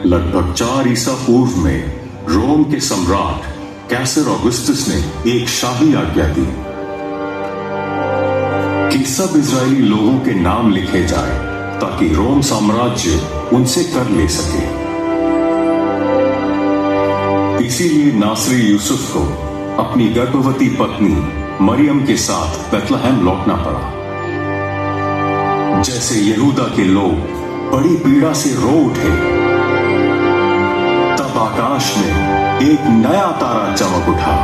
लगभग 4 ईसा पूर्व में रोम के सम्राट कैसर ऑगस्टस ने एक शाही आज्ञा दी कि सब इजरायली लोगों के नाम लिखे जाए ताकि रोम साम्राज्य उनसे कर ले सके। इसीलिए नासरी यूसुफ को अपनी गर्भवती पत्नी मरियम के साथ बेथलेहम लौटना पड़ा। जैसे यहूदा के लोग बड़ी पीड़ा से रो उठे, तब आकाश में एक नया तारा चमक उठा।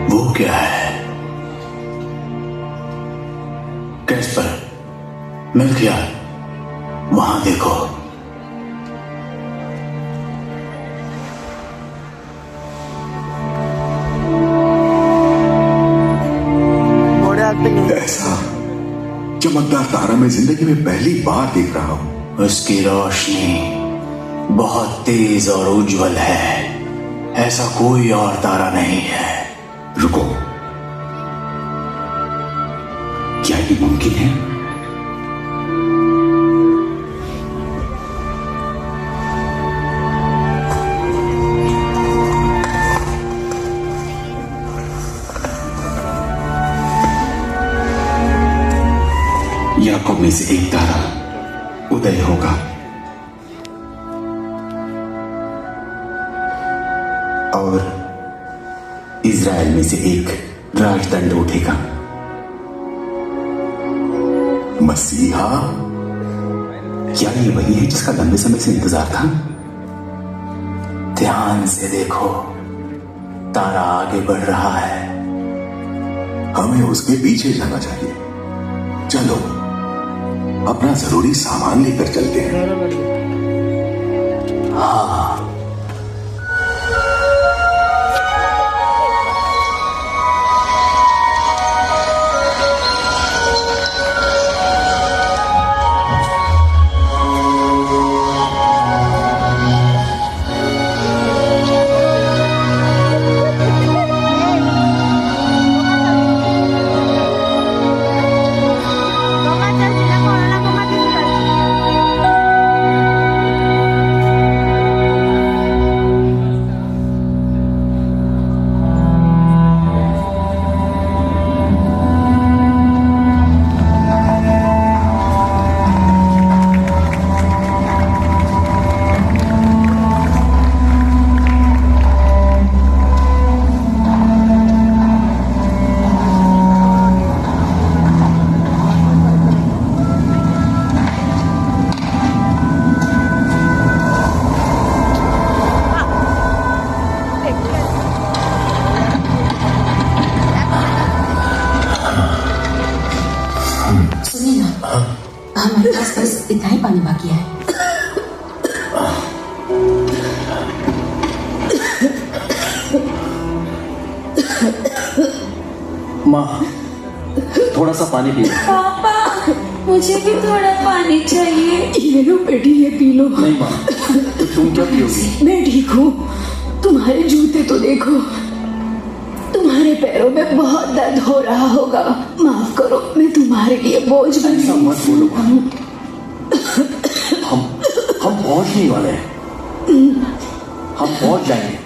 वो क्या है? कैस्पर, मिल्कियार, वहां देखो। ऐसा चमकदार तारा मैं जिंदगी में पहली बार देख रहा हूं। उसकी रोशनी बहुत तेज और उज्जवल है, ऐसा कोई और तारा नहीं है। रुको, क्या ये मुमकिन है? याकूब में से एक तारा उदय होगा और इज़राइल में से एक राजदंड उठेगा। मसीहा, क्या ये वही है जिसका लंबे समय से इंतजार था? ध्यान से देखो, तारा आगे बढ़ रहा है। हमें उसके पीछे जाना चाहिए। चलो, अपना जरूरी सामान लेकर चलते हैं। हाँ, हमारे पास बस इतना ही पानी बाकी है। माँ, थोड़ा सा पानी पिए। पापा। मुझे भी थोड़ा पानी चाहिए। ये लो बेटी, ये पी लो। नहीं माँ, तो तुम क्या पियोगी? मैं ठीक हूँ। तुम्हारे जूते तो देखो, तुम्हारे पैरों में बहुत दर्द हो रहा होगा। माफ करो, मैं तुम्हारे लिए बोझ बन ऐसा गई। मत बोलो माँ। हम पहुंचने वाले हैं। हम पहुंच जाएंगे,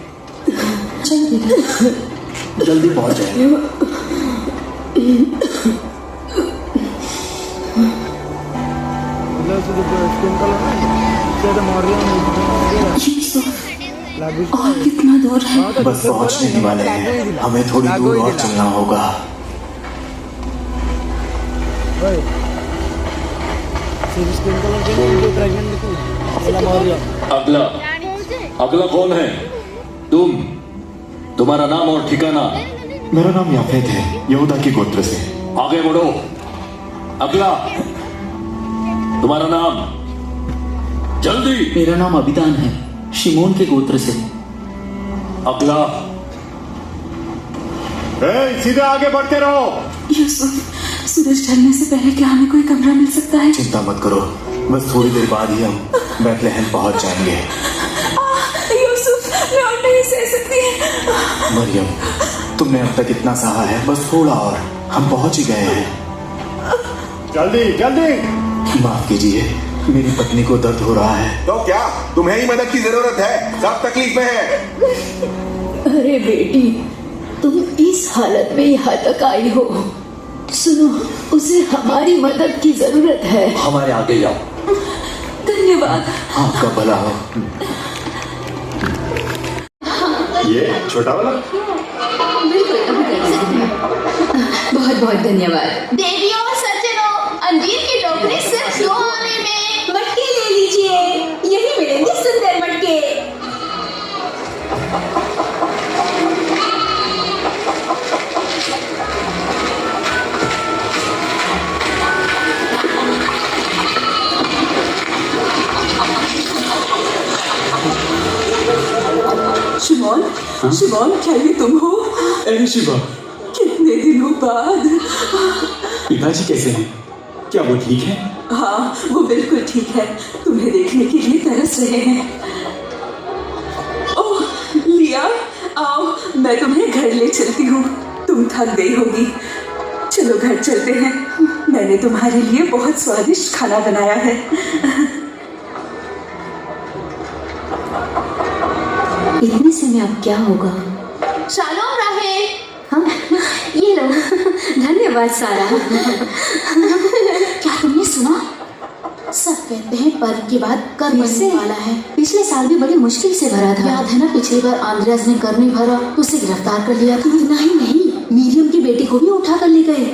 चलो बेटा। जल्दी पहुंच जाएंगे। यूसुफ, और कितना दूर है? बस पहुंचने ही वाले हैं, हमें थोड़ी दूर और चलना होगा। अगला अगला कौन है? तुम्हारा नाम और ठिकाना? मेरा नाम याफेत है, यहूदा के गोत्र से। आगे बढ़ो। अगला, तुम्हारा नाम? जल्दी। मेरा नाम अबिदान है, शिमोन के गोत्र से। अगला। सीधे आगे बढ़ते रहो। यूसुफ, सूरज ढलने से पहले क्या हमें कोई कमरा मिल सकता है? चिंता मत करो, बस थोड़ी देर बाद ही हम बैतलहम पहुंच जाएंगे। यूसुफ, मैं और नहीं सह सकती। मरियम, तुमने अब तक इतना सहा है, बस थोड़ा और, हम पहुंच ही गए हैं। जल्दी जल्दी। माफ कीजिए, मेरी पत्नी को दर्द हो रहा है। तो क्या तुम्हें ही मदद की जरूरत है? सब तकलीफ में है। अरे बेटी, तुम इस हालत में यहाँ तक आई हो। सुनो, उसे हमारी मदद की जरूरत है। हमारे आगे जाओ। धन्यवाद। आपका भला हो। ये छोटा वाला। बिल्कुल, अभी कर सकते हैं। बहुत बहुत धन्यवाद। देवी और सज्जनों, अंजीर की टोकरी सिर्फ 2 आने में। मटके ले लीजिए, यही मिलेंगे सुंदर मटके। शिमोन, शिमोन, क्या ये तुम हो? अरे शिवा, कितने दिनों बाद। पिताजी कैसे हैं? क्या वो ठीक है? हाँ, वो बिल्कुल ठीक है। तुम्हें देखने के लिए तरस रहे हैं। ओह लिया, आओ, मैं तुम्हें घर ले चलती हूँ। तुम थक गई होगी। चलो घर चलते हैं। मैंने तुम्हारे लिए बहुत स्वादिष्ट खाना बनाया है। इतने से में अब क्या होगा? शालोम रहे। हम ये लो। धन्यवाद सारा। क्या तुमने सुना? सब कहते हैं पर्व के बाद कर बनने वाला है। पिछले साल भी बड़ी मुश्किल से भरा था। याद है ना, पिछली बार आंद्रेयास ने कर नहीं भरा तो उसे गिरफ्तार कर लिया था। नहीं नहीं, मीरियम की बेटी को भी उठा कर ले गए।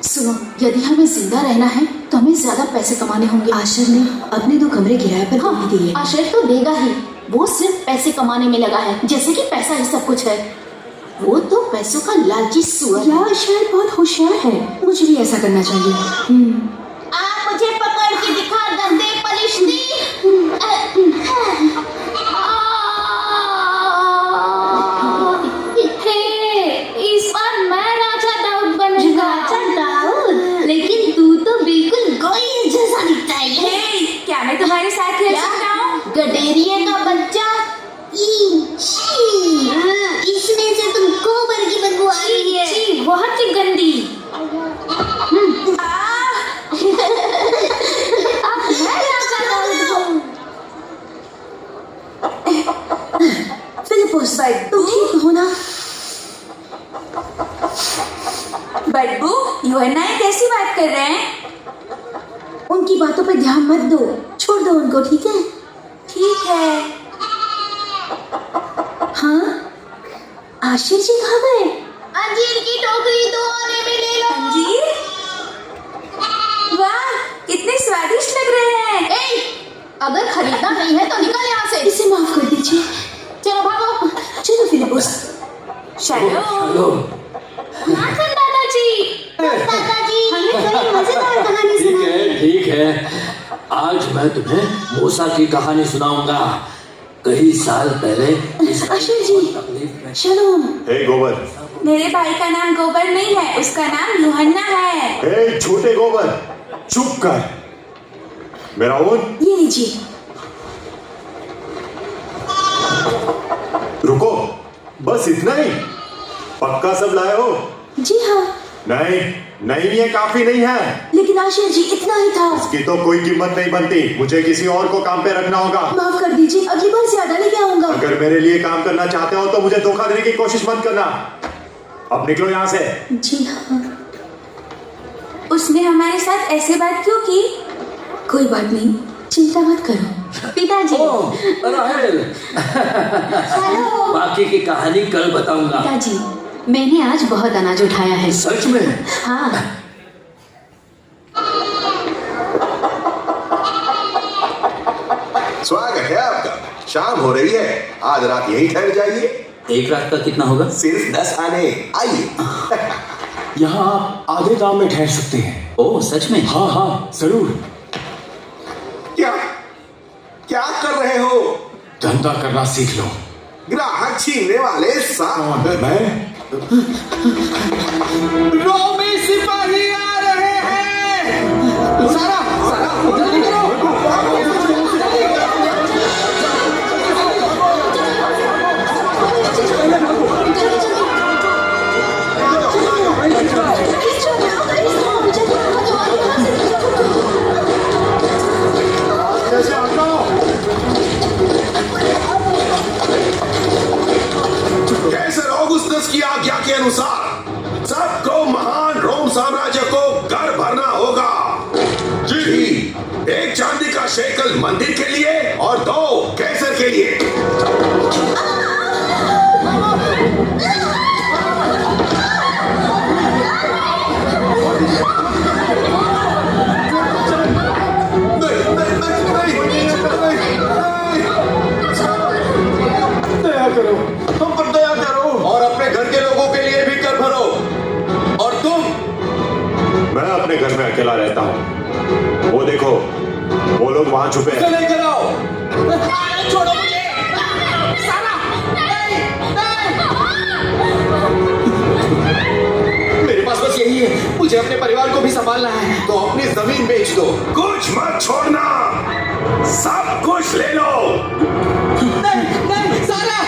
सुनो, यदि हमें जिंदा रहना है तो हमें ज्यादा पैसे कमाने होंगे। आशर ने अपने 2 कमरे किराए पर हाँ, दिए। आशर तो देगा ही। वो सिर्फ पैसे कमाने में लगा है, जैसे कि पैसा ही सब कुछ है। वो तो पैसों का लालची सुअर है। यार शायद बहुत होशियार है। मुझे भी ऐसा करना चाहिए। आप मुझे पकड़ के दिखा, गंदे पलिश्ती। इस बार मैं राजा दाऊद बनूंगा। राजा दाऊद? लेकिन तू तो बिल्कुल गोई जैसा दिखता है। क्या मैं तुम्हारे साथ खेल सकता हूँ? गडेरिया का बच्चा। इसमें से तुम गोबर की बदबू आ रही है। बहुत ही गंदी। अब मैं राजा दाऊद हूँ। फिलिपोस भाई, तुम ठीक हो ना? बड़बू, यूहन्ना ये कैसी बात कर रहे हैं? उनकी बातों पे ध्यान मत दो, छोड़ दो उनको, ठीक है? ठीक है। हाँ, आशीष जी कहाँ गए? अंजीर की टोकरी 2 आने में ले लो। अंजीर? वाह, कितने स्वादिष्ट लग रहे हैं। ए, अगर खरीदना नहीं है तो निकल यहाँ से। इसे माफ कर दीजिए। चलो भागो। चलो फिलिपोस। शलोम। नाचन दादाजी। दादाजी, हमें कोई मजेदार कहानी सुनाइए। ठीक है, आज मैं तुम्हें मूसा की कहानी सुनाऊंगा। कई साल पहले इस आशीष जी, शलोम। हे गोबर। मेरे भाई का नाम गोबर नहीं है, उसका नाम यूहन्ना है। हे छोटे गोबर, चुप कर। मेरा ऊन ये लीजिए। रुको, बस इतना ही? पक्का सब लाए हो? जी हाँ। नहीं नहीं, ये काफी नहीं है। लेकिन आशीष जी इतना ही था। इसकी तो कोई कीमत नहीं बनती, मुझे किसी और को काम पे रखना होगा। माफ कर दीजिए, अगली बार ज्यादा लेके आऊंगा। अगर मेरे लिए काम करना चाहते हो तो मुझे धोखा देने की कोशिश मत करना। अब निकलो यहाँ से। जी हाँ। उसने हमारे साथ ऐसे बात क्यों की? कोई बात नहीं, चिंता मत करो। पिताजी। ओह, राहेल। बाकी की कहानी कल बताऊंगा। पिताजी, मैंने आज बहुत अनाज उठाया है। सच में? हाँ। स्वागत है आपका। शाम हो रही है, आज रात यहीं ठहर जाइए। एक रात का कितना होगा? सिर्फ 10 आने। आइए। यहाँ आप आधे दाम में ठहर सकते हैं। ओह सच में? हाँ हाँ जरूर। क्या क्या कर रहे हो? धंधा करना सीख लो। ग्राहक छीनने वाले साहब। मैं रोमी सिपाही आ रहे हैं। सारा सारा जल्दी करो। कैसर ऑगुस्तस की आज्ञा के अनुसार सबको महान रोम साम्राज्य को कर भरना होगा। जी। एक चांदी का शेकल मंदिर के लिए और 2 कैसर के लिए। दया करो, हम पर दया करो। और अपने घर के लोगों के लिए भी कर भरो। और तुम? मैं अपने घर में अकेला रहता हूँ। वो देखो, वो लोग वहां छुपे हैं। चले कराओ। छोड़ो मुझे। सारा नहीं, नहीं। मेरे पास बस यही है, मुझे अपने परिवार को भी संभालना है। तो अपनी जमीन बेच दो। कुछ मत छोड़ना, सब कुछ ले लो। नहीं नहीं सारा,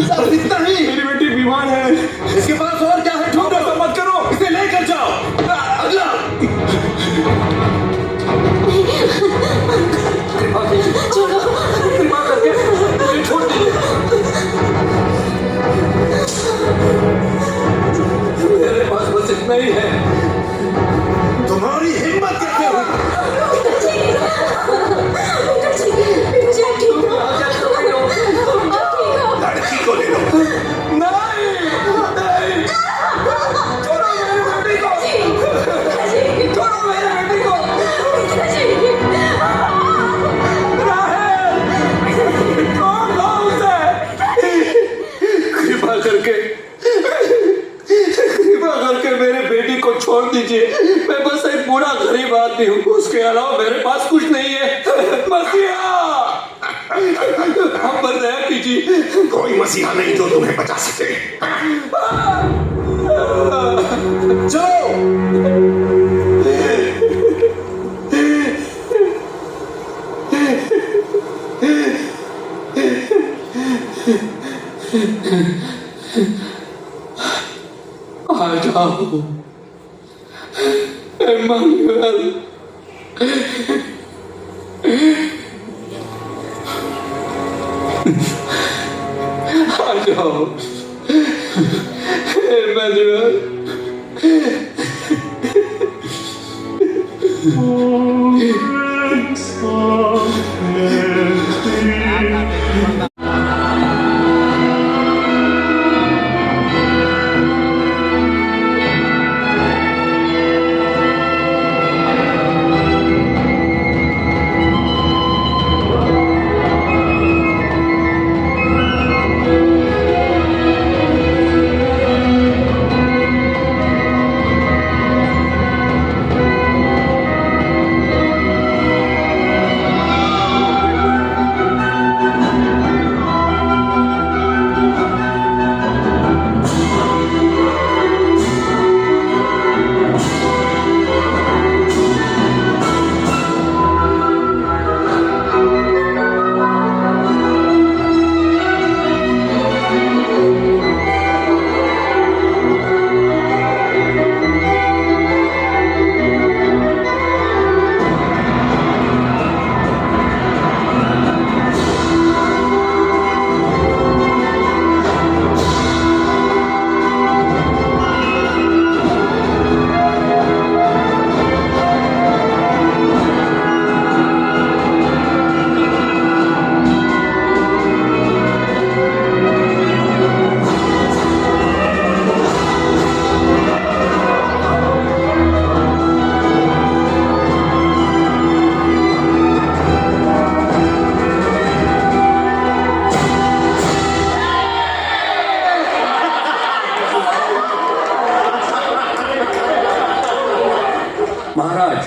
सारा इतना ही। मेरी बेटी बीमार है। इसके पास और क्या है? ढूंढो। तो मत करो, इसे लेकर जाओ। अगला। छोड़ो। कृपा करके मुझे छोड़ दीजिए। मेरे पास बस इतना ही है। तुम्हारी हिम्मत कैसे हुई? लड़की को ले लो। नहीं नहीं, छोड़ो मेरी बेटी को। छोड़ो मेरी बेटी को। राहेल, कौन लो उसे। कृपा करके मेरे बेटी को छोड़ दीजिए। मैं बस एक बूढ़ा गरीब आदमी हूँ, उसके अलावा मेरे पास कुछ नहीं है। मसीहा, हम पर दया कीजिए। कोई मसीहा नहीं जो तुम्हें बचा सके। चलो। आ जाओ इमानुएल। आ जाओ इमानुएल। महाराज,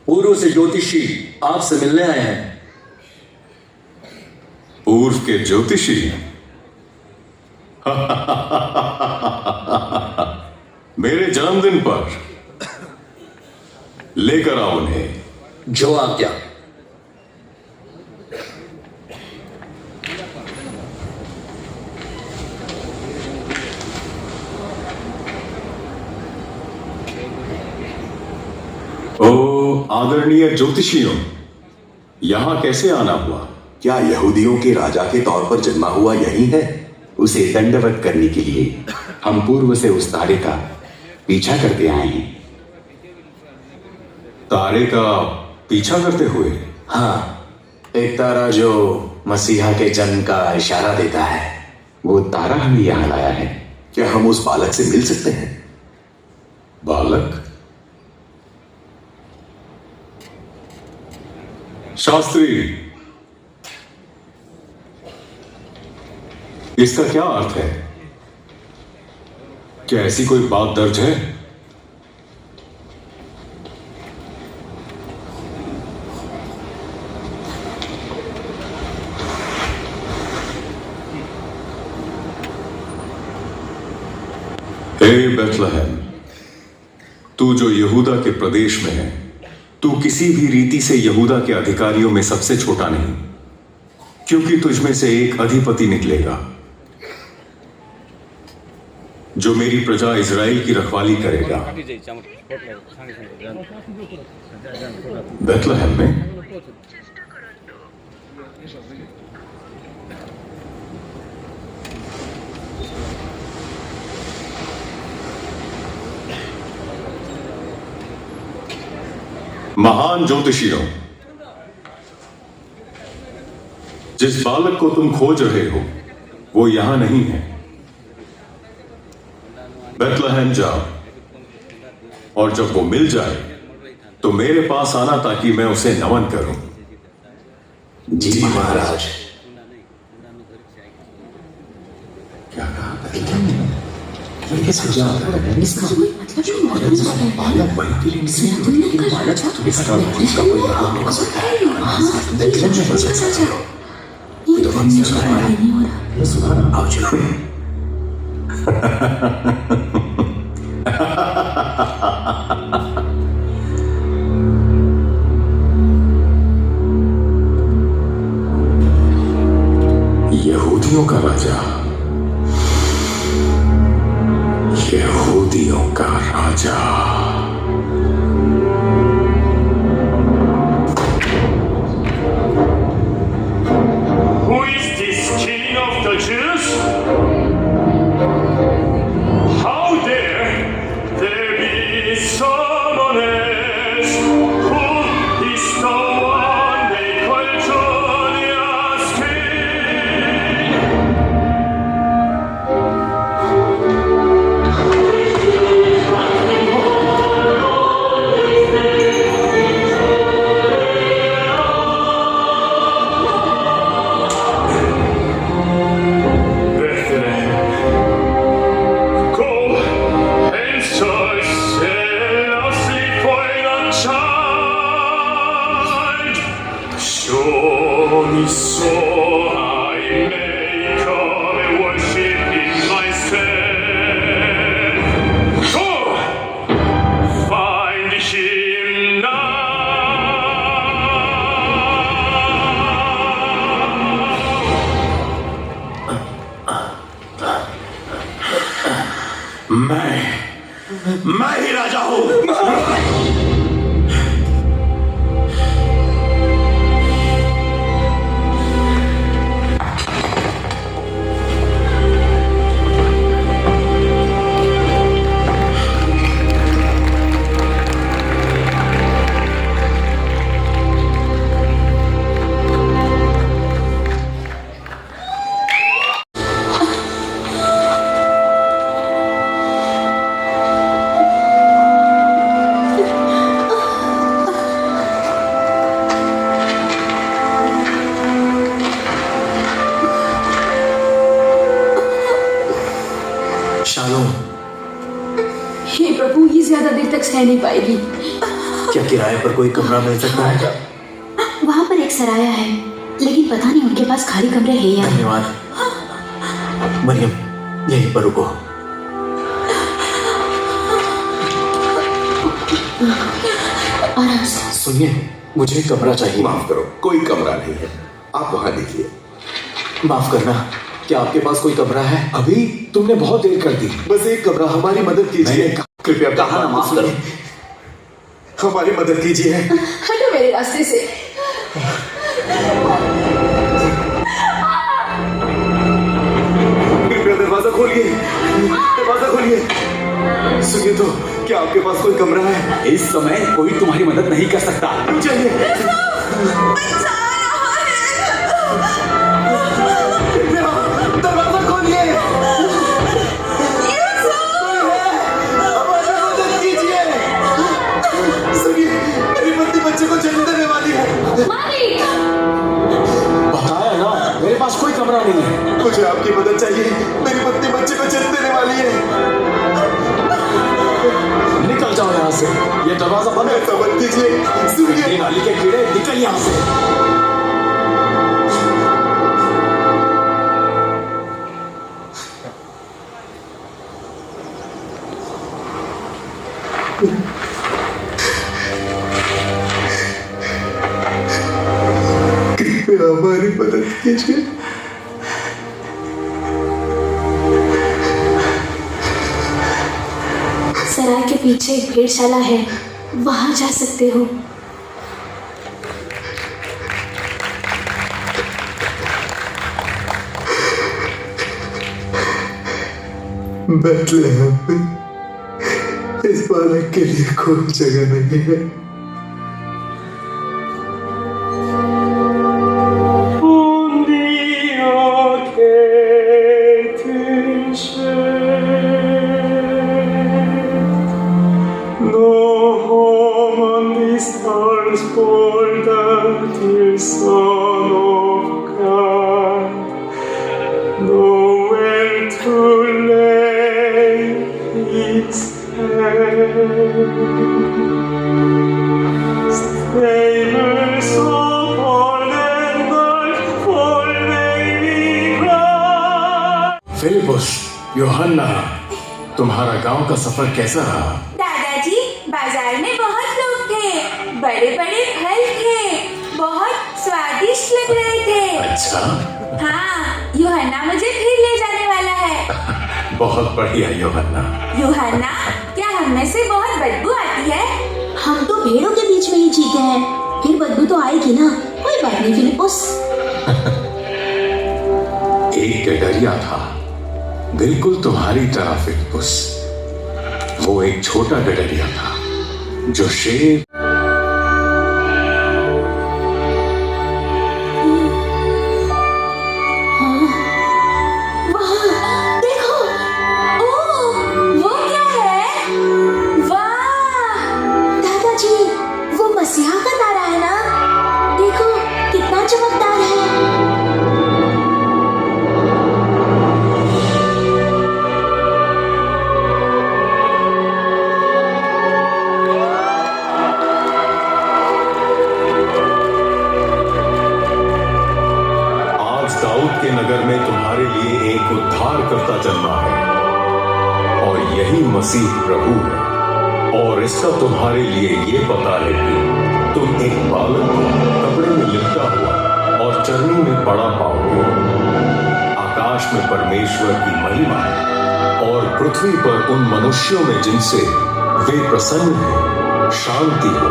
पूर्व से ज्योतिषी आपसे मिलने आए हैं। पूर्व के ज्योतिषी? मेरे जन्मदिन पर लेकर आओ उन्हें। जो आज्ञा। ओ आदरणीय ज्योतिषियों, यहां कैसे आना हुआ? क्या यहूदियों के राजा के तौर पर जन्मा हुआ यही है? उसे दंडवत करने के लिए हम पूर्व से उस तारे का पीछा करते आए हैं। तारे का पीछा करते हुए? हाँ, एक तारा जो मसीहा के जन्म का इशारा देता है, वो तारा हमें यहाँ लाया है। क्या हम उस बालक से मिल सकते हैं? बालक? शास्त्री, इसका क्या अर्थ है? क्या ऐसी कोई बात दर्ज है? हे बेथलेहम, तू जो यहूदा के प्रदेश में है, तू किसी भी रीति से यहूदा के अधिकारियों में सबसे छोटा नहीं, क्योंकि तुझमें से एक अधिपति निकलेगा जो मेरी प्रजा इजराइल की रखवाली करेगा। बेथलेहम में? महान ज्योतिषियों, जिस बालक को तुम खोज रहे हो वो यहां नहीं है। बेथलेहम जाओ और जब वो मिल जाए तो मेरे पास आना ताकि मैं उसे नमन करूं। जी महाराज। क्या कहा? इसका कोई मतलब बालक वहीं के लिए निकले, बालक इसका कोई मतलब हो सकता है। आओ चलो। यहूदियों का राजा, यहूदियों का राजा। Who is this king of the Jews? How dare there be someone else who is the one they call Jonia's king? So I may come and worship in my stead. Go! Find him now! मैं ही राजा हूं। तक सह नहीं पाएगी। क्या किराए पर कोई कमरा मिल सकता है? वहाँ पर एक सराया है, लेकिन पता नहीं उनके पास खाली कमरे हैं या नहीं। धन्यवाद मरियम, यहीं पर रुको। आराम से। सुनिए, मुझे एक कमरा चाहिए। माफ करो, कोई कमरा नहीं है, आप वहां देखिए। माफ करना, क्या आपके पास कोई कमरा है? अभी तुमने बहुत देर कर दी, बस एक कमरा, हमारी मदद कीजिए। कृपया कहा ना माफ करो। हमारी मदद कीजिए। हटो मेरे रास्ते से। कृपया दरवाजा खोलिए, दरवाजा खोलिए। सुनिए तो, क्या आपके पास कोई कमरा है? इस समय कोई तुम्हारी मदद नहीं कर सकता। चलिए। कृपया दरवाजा खोलिए। हमारी मदद कीजिए। सुनिए, मेरी पत्नी बच्चे को जन्म देने वाली है। बताया ना, मेरे पास कोई कमरा नहीं है। मुझे आपकी मदद चाहिए, मेरी पत्नी बच्चे को जन्म देने वाली है। निकल जाओ यहाँ से, ये दरवाजा बंद है। मत कीजिए। सुनिए, नाली के कीड़े, निकल यहाँ से। कृपया हमारी मदद कीजिए। सराय के पीछे एक भेड़शाला है, वहां जा सकते हो। बैतलहम में इस बालक के लिए कोई जगह नहीं है। फिलिपुस, यूहन्ना, तुम्हारा गांव का सफर कैसा रहा? दादाजी, बाजार में बहुत लोग थे, बड़े बड़े फल थे, बहुत स्वादिष्ट लग रहे थे। अच्छा। हाँ, यूहन्ना मुझे फिर ले जाने वाला है। बहुत बढ़िया यूहन्ना। यूहन्ना, क्या हम में से बहुत बदबू आती है? हम तो भेड़ों के बीच में ही जीते हैं, फिर बदबू तो आएगी ना। कोई बात नहीं फिलिपुस। एक गडरिया था, बिल्कुल तुम्हारी तरह फिलिपुस। वो एक छोटा गडरिया था जो शेर मसीहा का तारा है ना, देखो कितना चमकदार है। आज दाऊद के नगर में तुम्हारे लिए एक उद्धारकर्ता जन्मा है, और यही मसीह प्रभु है। और इसका तुम्हारे लिए ये पता है कि तुम एक बालक को कपड़े में लिपटा हुआ और चरनी में पड़ा पाओगे। आकाश में परमेश्वर की महिमा है, और पृथ्वी पर उन मनुष्यों में जिनसे वे प्रसन्न हैं शांति हो।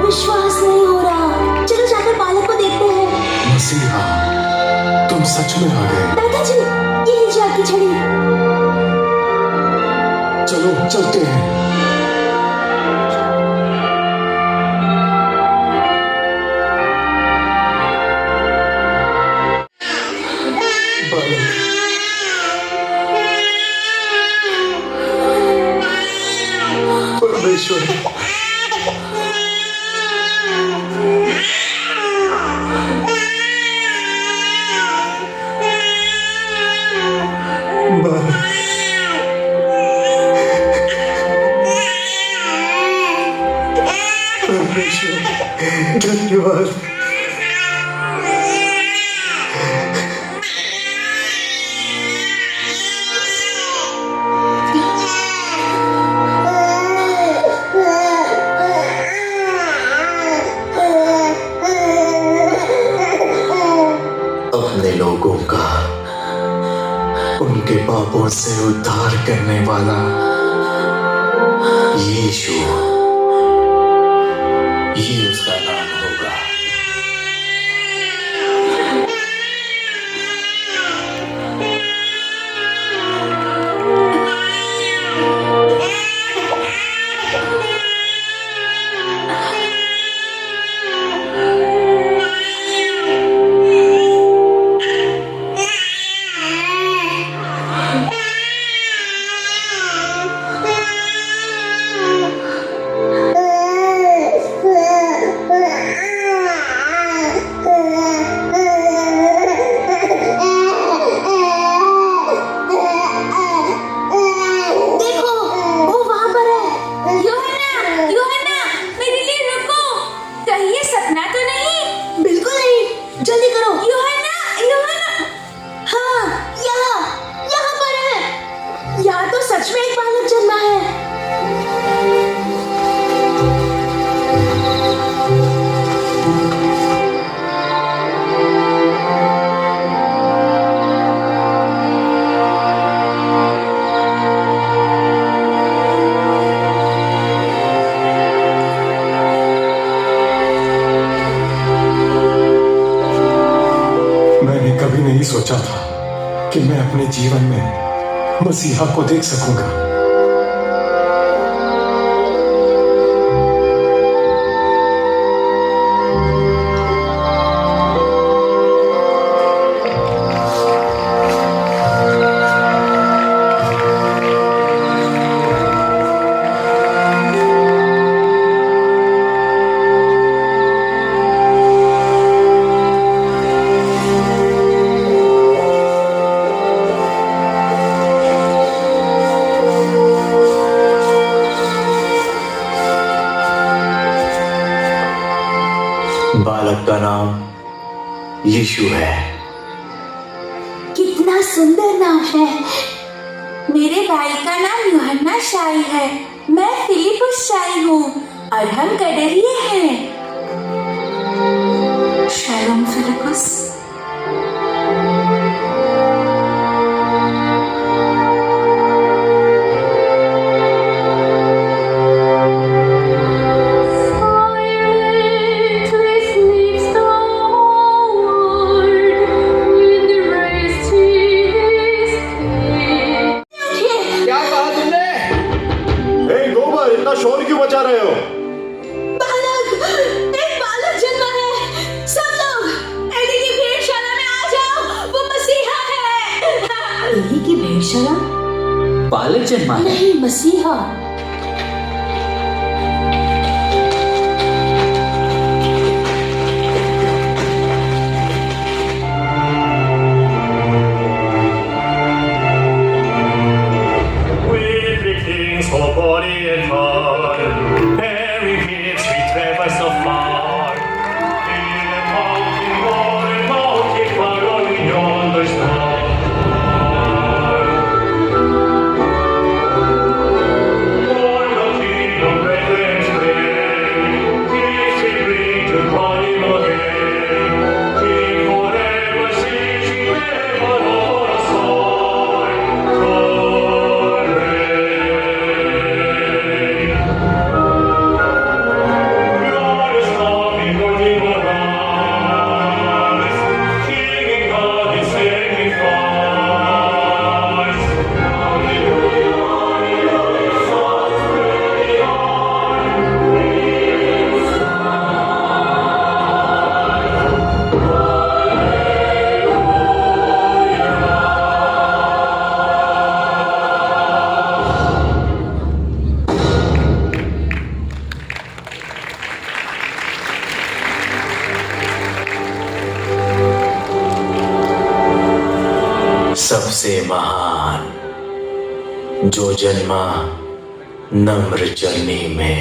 विश्वास नहीं हो रहा, चलो जाकर बालक को देखते हैं। मसीहा, तुम सच में आ गए। दादाजी, ये लीजिए आपकी छड़ी। चलो चलते हैं। परमेश्वर, उनके पापों से उद्धार करने वाला यीशु, ये उसका नाम होगा। देखो, वो वहाँ पर है। यूहन्ना, यूहन्ना, मेरे लिए रुको। कहीं ये सपना तो नहीं? बिल्कुल नहीं, जल्दी करो। यूहन्ना, यूहन्ना। हाँ, यहाँ पर है। यहाँ तो सच में एक बालक जन्मा है। मैंने कभी नहीं सोचा था कि मैं अपने जीवन में मसीहा को देख सकूंगा। बालक का नाम यीशु है। कितना सुंदर नाम है। मेरे भाई का नाम यूहन्ना शाई है। मैं फिलिपुस शाई हूँ और हम कड़रिए हैं। शैलोम फिलिपुस। क्या कहा तुमने? ए गोबर, इतना शोर क्यों मचा रहे हो? एक बालक जन्मा है। सब लोग एली की भेड़शाला में आ जाओ, वो मसीहा है। एली की भेड़शाला? बालक जन्मा है? नहीं, मसीहा। सबसे महान जो जन्मा नम्र चरनी में,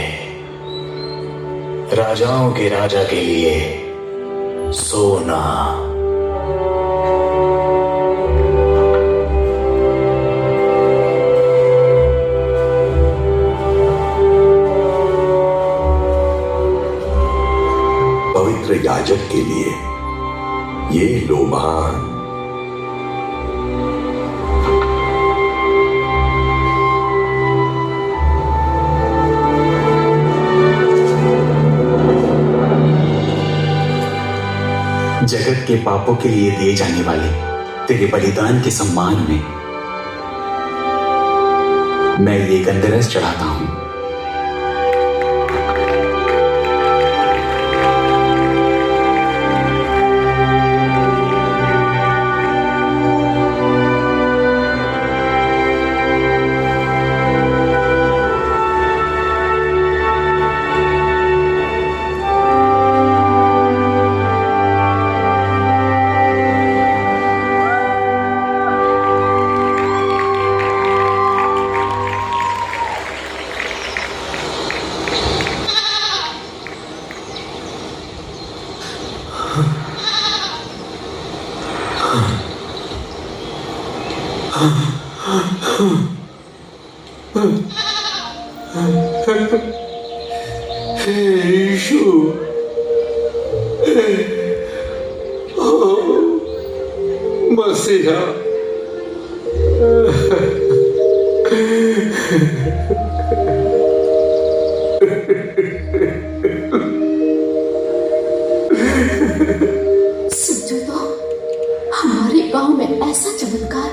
राजाओं के राजा के लिए सोना। पवित्र याजक के लिए ये लो महान। के पापों के लिए दिए जाने वाले तेरे बलिदान के सम्मान में मैं ये गंधरस चढ़ाता हूं। यीशु, मसीहा, सोचो तो, हमारे गांव में ऐसा चमत्कार।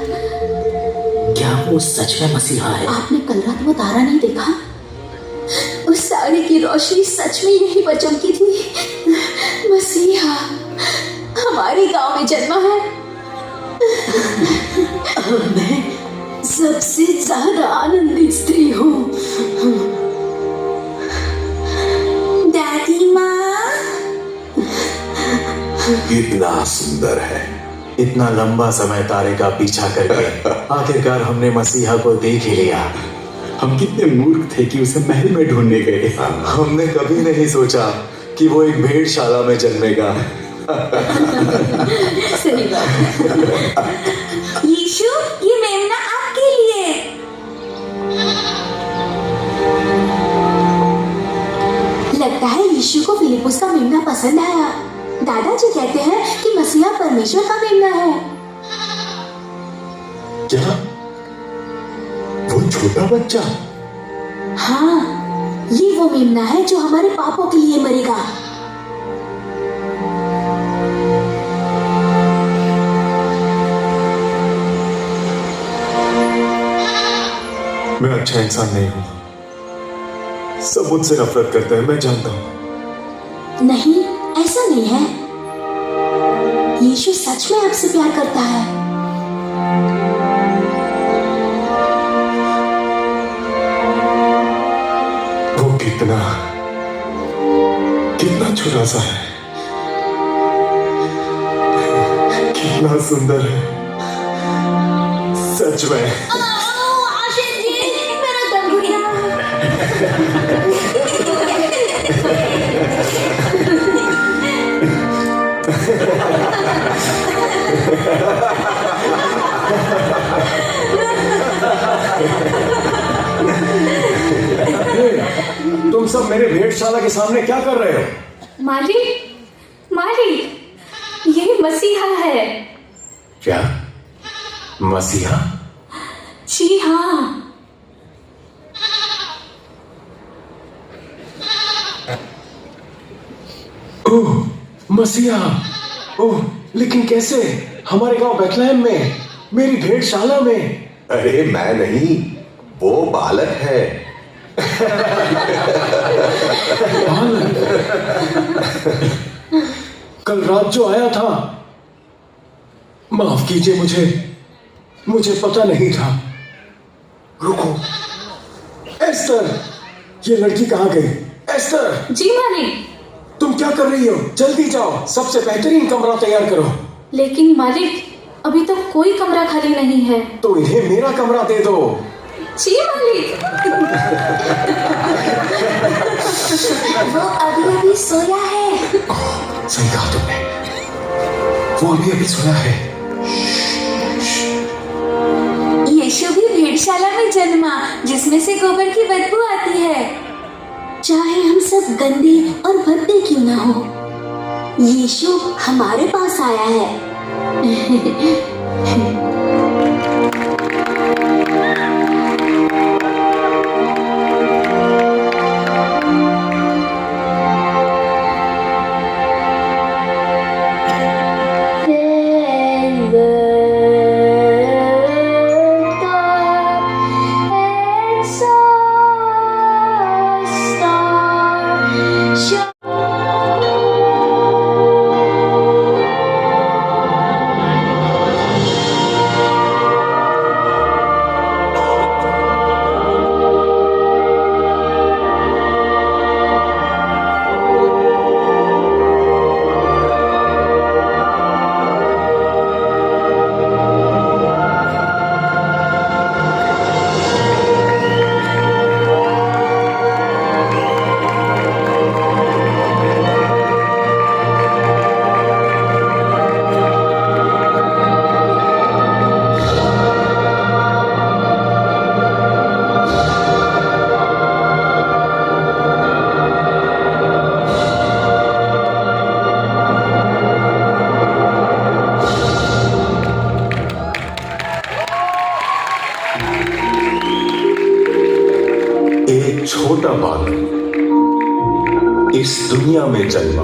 क्या वो सच में मसीहा है? आपने कल रात वो तारा नहीं देखा? उस साड़ी की रोशनी सच में यही पर चमकी थी। मसीहा हमारे गांव में जन्मा है। मैं सबसे ज्यादा आनंदित स्त्री हूँ। दादी माँ, कितना सुंदर है। इतना लंबा समय तारे का पीछा करके आखिरकार हमने मसीहा को देख ही लिया। हम कितने मूर्ख थे कि उसे महल में ढूंढने गए। हमने कभी नहीं सोचा कि वो एक भेड़शाला में जन्मेगा। सही बात। यीशु, ये मेमना आपके लिए। लगता है यीशु को फिलिपुस का मेमना पसंद आया। दादाजी कहते हैं कि मसीहा परमेश्वर का मेमना है। क्या वो छोटा बच्चा? हाँ, ये वो मेमना है जो हमारे पापों के लिए मरेगा। मैं अच्छा इंसान नहीं हूं। सब मुझसे नफरत करते हैं, मैं जानता हूं। नहीं, ऐसा नहीं है। यीशु सच में आपसे प्यार करता है। वो कितना छोटा सा है, कितना सुंदर है। सच में। आशीष जी, मेरा दम घुट गया। तुम सब मेरे भेड़शाला के सामने क्या कर रहे हो? मालिक, मालिक, ये मसीहा है। क्या मसीहा? जी हाँ। ओह, मसीहा। ओह, लेकिन कैसे? हमारे गांव बैतलहम में, मेरी भेड़शाला में। अरे मैं नहीं, वो बालक है। कल रात जो आया था, माफ कीजिए, मुझे पता नहीं था। रुको, एस्टर, ये लड़की कहाँ गई? एस्टर! जी मालिक। तुम क्या कर रही हो? जल्दी जाओ, सबसे बेहतरीन कमरा तैयार करो। लेकिन मालिक, अभी तो कोई कमरा खाली नहीं है। तो इन्हें मेरा कमरा दे दो। जी मालिक। वो अभी सोया है। सही कहा तुमने, वो अभी सोया है। यीशु भी भेड़शाला में जन्मा, जिसमें से गोबर की बदबू आती है। चाहे हम सब गंदे और भद्दे क्यों ना हो, यीशु हमारे पास आया है। एक छोटा बालक इस दुनिया में जन्मा